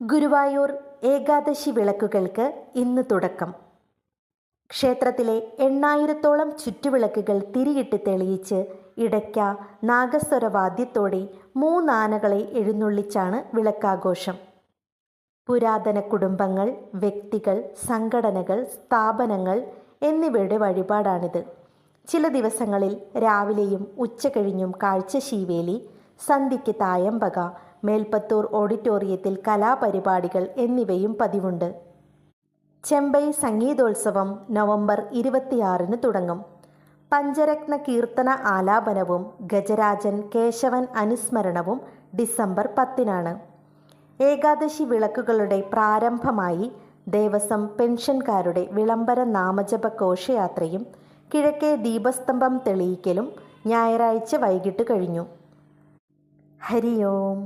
ഗുരുവായൂർ ഏകാദശി വിളക്കുകൾക്ക് ഇന്ന് തുടക്കം. ക്ഷേത്രത്തിലെ 8000-ഓളം ചുറ്റുവിളക്കുകൾ തിരിയിട്ട് തെളിയിച്ച് ഇടയ്ക്ക നാഗസ്വരവാദ്യത്തോടെ 3 ആനകളെ എഴുന്നള്ളിച്ചാണ് വിളക്കാഘോഷം. പുരാതന കുടുംബങ്ങൾ, വ്യക്തികൾ, സംഘടനകൾ, സ്ഥാപനങ്ങൾ എന്നിവയുടെ വഴിപാടാണിത്. ചില ദിവസങ്ങളിൽ രാവിലെയും ഉച്ചകഴിഞ്ഞും കാഴ്ചശീവേലി, സന്ധ്യയ്ക്ക് തായമ്പക, മേൽപ്പത്തൂർ ഓഡിറ്റോറിയത്തിൽ കലാപരിപാടികൾ എന്നിവയും പതിവുണ്ട്. ചെമ്പൈ സംഗീതോത്സവം നവംബർ 26-ന് തുടങ്ങും. പഞ്ചരത്ന കീർത്തന ആലാപനവും ഗജരാജൻ കേശവൻ അനുസ്മരണവും ഡിസംബർ 10-നാണ്. ഏകാദശി വിളക്കുകളുടെ പ്രാരംഭമായി ദേവസ്വം പെൻഷൻകാരുടെ വിളംബര നാമജപ ഘോഷയാത്രയും കിഴക്കേ ദീപസ്തംഭം തെളിയിക്കലും ഞായറാഴ്ച വൈകിട്ട് കഴിഞ്ഞു. ഹരി ഓം.